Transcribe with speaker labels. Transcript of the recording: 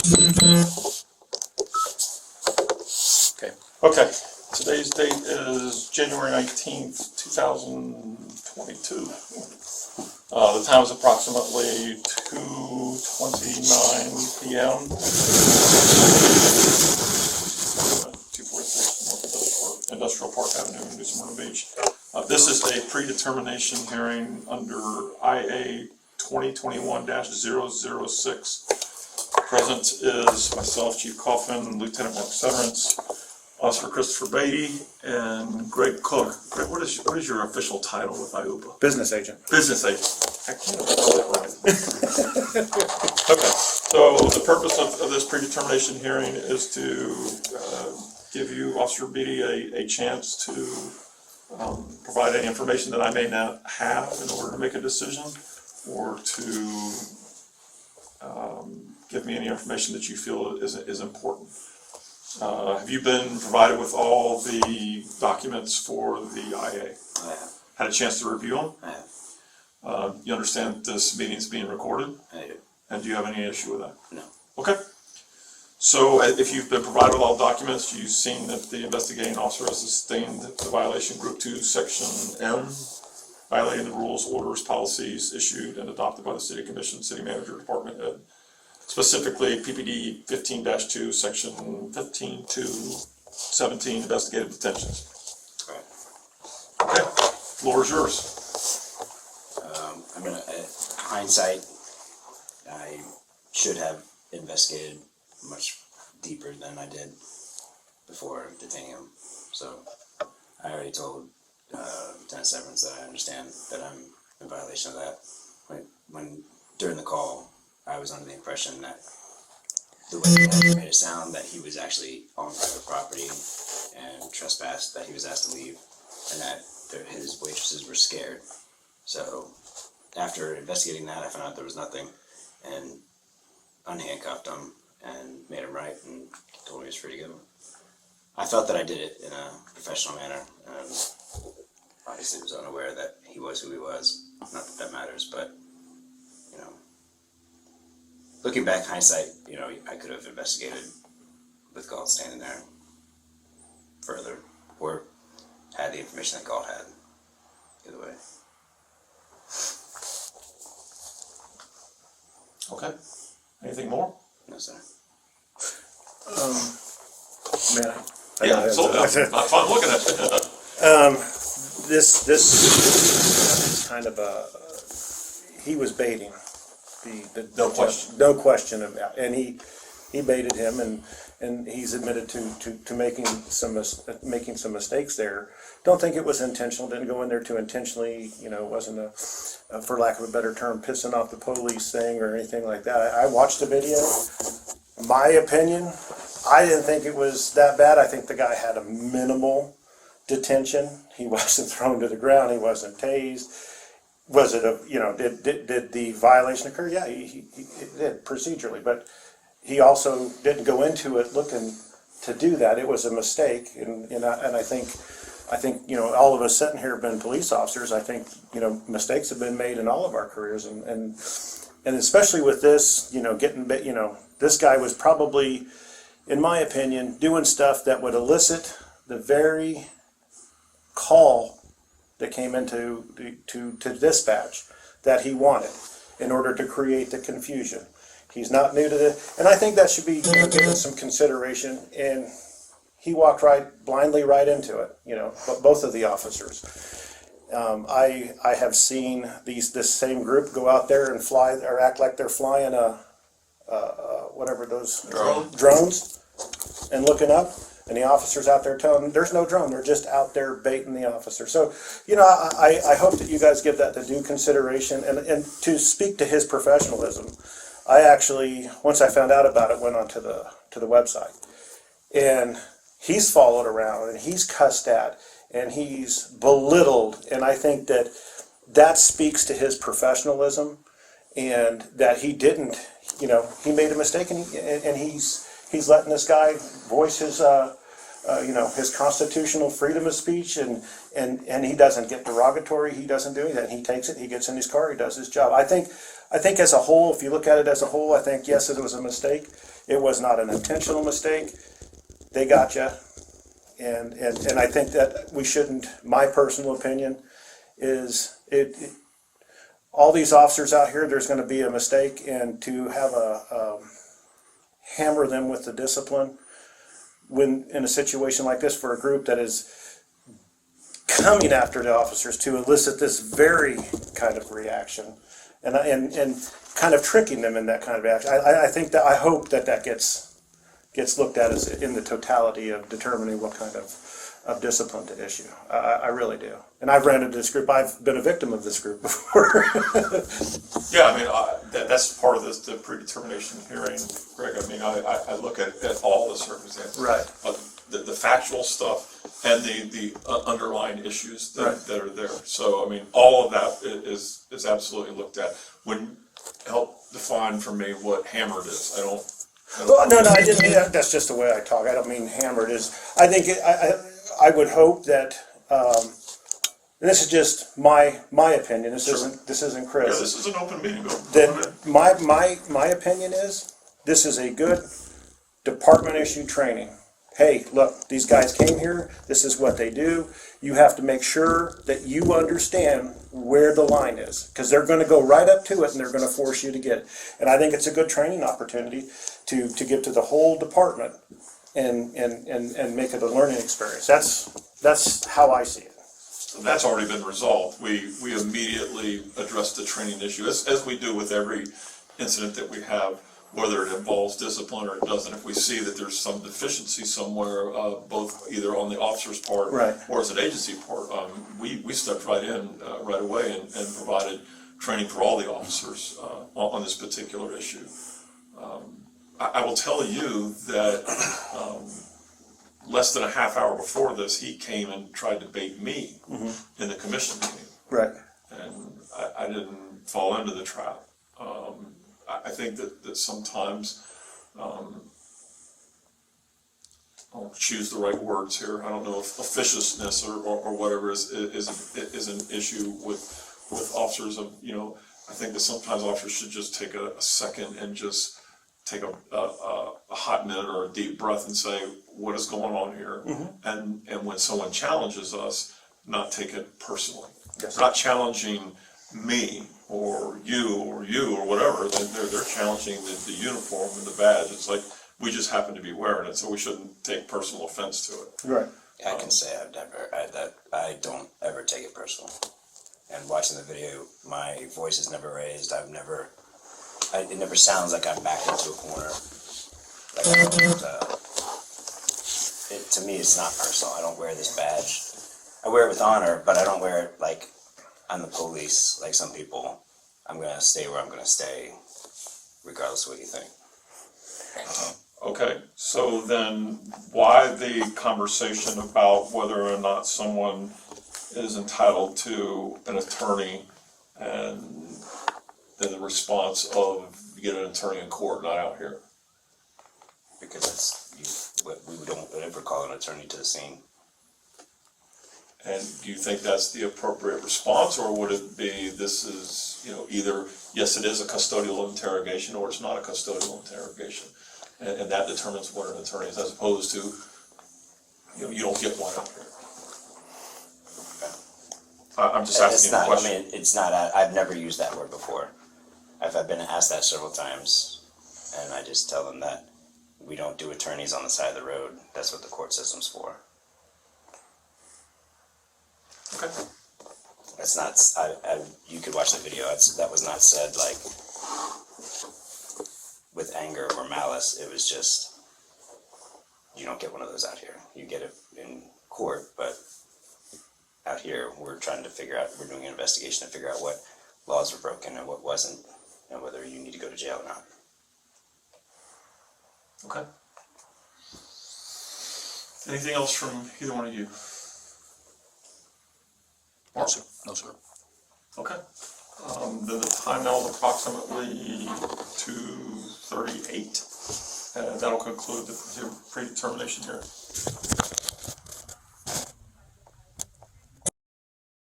Speaker 1: Okay.
Speaker 2: Okay, today's date is January 19th, 2022. The time is approximately 2:29 p.m. 246 North Industrial Park Avenue in New Smyrna Beach. This is a predetermination hearing under IA 2021-006. Present is myself, Chief Coffin, Lieutenant Mark Severance, Officer Christopher Beatty, and Greg Cook. Greg, what is your official title with IUPA?
Speaker 3: Business agent.
Speaker 2: Business agent. I can't remember that right. Okay, so the purpose of this predetermination hearing is to give you, Officer Beatty, a chance to provide any information that I may not have in order to make a decision, or to give me any information that you feel is important. Have you been provided with all the documents for the IA?
Speaker 1: I have.
Speaker 2: Had a chance to review them?
Speaker 1: I have.
Speaker 2: You understand this meeting is being recorded?
Speaker 1: I do.
Speaker 2: And do you have any issue with that?
Speaker 1: No.
Speaker 2: Okay. So if you've been provided with all documents, you've seen that the investigating officer has sustained the violation, Group 2, Section M, violating the rules, orders, policies issued and adopted by the City Commission, City Manager, Department Head. Specifically, PPD 15-2, Section 15-217, investigative detentions.
Speaker 1: Right.
Speaker 2: Okay, floor is yours.
Speaker 1: I'm gonna, hindsight, I should have investigated much deeper than I did before detaining him. So I already told Lieutenant Severance that I understand that I'm in violation of that. When during the call, I was under the impression that the way he had made it sound that he was actually on private property and trespassed, that he was asked to leave, and that his waitresses were scared. So after investigating that, I found out there was nothing, and unhandcuffed him and made him right and told me he was free to go. I felt that I did it in a professional manner, and obviously was unaware that he was who he was. Not that that matters, but you know, looking back, hindsight, you know, I could have investigated with Galt standing there further, or had the information that Galt had. Either way.
Speaker 2: Okay. Anything more?
Speaker 1: No, sir.
Speaker 3: Man,
Speaker 2: Yeah, absolutely. I'm fun looking at it.
Speaker 3: this is kind of he was baiting
Speaker 2: No question.
Speaker 3: no question about, and he baited him, and he's admitted to making some mistakes there. Don't think it was intentional. Didn't go in there to intentionally, wasn't a for lack of a better term, pissing off the police thing or anything like that. I watched the video. My opinion, I didn't think it was that bad. I think the guy had a minimal detention. He wasn't thrown to the ground. He wasn't tased. Was it did the violation occur? Yeah, he did procedurally, but he also didn't go into it looking to do that. It was a mistake, and I think all of us sitting here have been police officers. I think mistakes have been made in all of our careers, and especially with this, this guy was probably, in my opinion, doing stuff that would elicit the very call that came into to dispatch that he wanted in order to create the confusion. He's not new to this, and I think that should be given some consideration. And he walked blindly right into it. But both of the officers. I have seen this same group go out there and fly or act like they're flying whatever those drones and looking up. And the officer's out there telling them there's no drone. They're just out there baiting the officer. So, I hope that you guys give that the due consideration. And to speak to his professionalism, I actually, once I found out about it, went onto the website. And he's followed around and he's cussed at and he's belittled. And I think that speaks to his professionalism, and that he didn't, he made a mistake, and he's letting this guy voice his his constitutional freedom of speech, and he doesn't get derogatory. He doesn't do anything. He takes it. He gets in his car. He does his job. I think I think as a whole, if you look at it as a whole, I think, yes, it was a mistake. It was not an intentional mistake. They got you. And I think that we shouldn't, my personal opinion is all these officers out here, there's going to be a mistake, and to have hammer them with the discipline when in a situation like this for a group that is coming after the officers to elicit this very kind of reaction and kind of tricking them in that kind of reaction. I think that, I hope that gets looked at as in the totality of determining what kind of discipline to issue. I really do. And I've ran into this group. I've been a victim of this group before.
Speaker 2: Yeah, I mean, that's part of this, the predetermination hearing, Greg. I mean, I look at all the circumstances.
Speaker 3: Right.
Speaker 2: The factual stuff and the underlying issues that are there. So, I mean, all of that is absolutely looked at. Wouldn't help define for me what hammered is. I don't
Speaker 3: Well, no, I didn't mean that. That's just the way I talk. I don't mean hammered. I think I would hope that, and this is just my opinion. This isn't Chris.
Speaker 2: Yeah, this is an open meeting.
Speaker 3: That my opinion is this is a good department issued training. Hey, look, these guys came here. This is what they do. You have to make sure that you understand where the line is, because they're going to go right up to it and they're going to force you to get it. And I think it's a good training opportunity to give to the whole department and make it a learning experience. That's how I see it.
Speaker 2: So that's already been resolved. We immediately addressed the training issue, as we do with every incident that we have, whether it involves discipline or it doesn't. If we see that there's some deficiency somewhere, both either on the officer's part or as an agency part, we stepped right in right away and provided training for all the officers on this particular issue. I will tell you that less than a half hour before this, he came and tried to bait me in the commission meeting. Right. And I didn't fall into the trap. I think that sometimes, I'll choose the right words here. I don't know if officiousness or whatever is an issue with officers of, I think that sometimes officers should just take a second and just take a hot minute or a deep breath and say, what is going on here? And when someone challenges us, not take it personally. Yes. They're not challenging me or you or whatever. They're challenging the uniform and the badge. It's like we just happen to be wearing it, so we shouldn't take personal offense to it.
Speaker 3: Right.
Speaker 1: I can say I don't ever take it personal. And watching the video, my voice is never raised. It never sounds like I'm backed into a corner. To me, it's not personal. I don't wear this badge. I wear it with honor, but I don't wear it like I'm the police, like some people. I'm going to stay where I'm going to stay, regardless of what you think.
Speaker 2: Okay, so then why the conversation about whether or not someone is entitled to an attorney, and then the response of you get an attorney in court, not out here?
Speaker 1: Because we don't ever call an attorney to the scene.
Speaker 2: And do you think that's the appropriate response, or would it be this is, either, yes, it is a custodial interrogation, or it's not a custodial interrogation, and that determines what an attorney is, as opposed to, you don't get one out here. I'm just asking a question.
Speaker 1: I mean, it's not. I've never used that word before. I've been asked that several times, and I just tell them that we don't do attorneys on the side of the road. That's what the court system's for.
Speaker 2: Okay.
Speaker 1: That's not. You could watch the video. That was not said like with anger or malice. It was just, you don't get one of those out here. You get it in court, but out here we're trying to figure out. We're doing an investigation to figure out what laws were broken and what wasn't, and whether you need to go to jail or not.
Speaker 2: Okay. Anything else from either one of you?
Speaker 4: No, sir. No, sir.
Speaker 2: Okay. Then the time now is approximately 2:38. That'll conclude the predetermination hearing.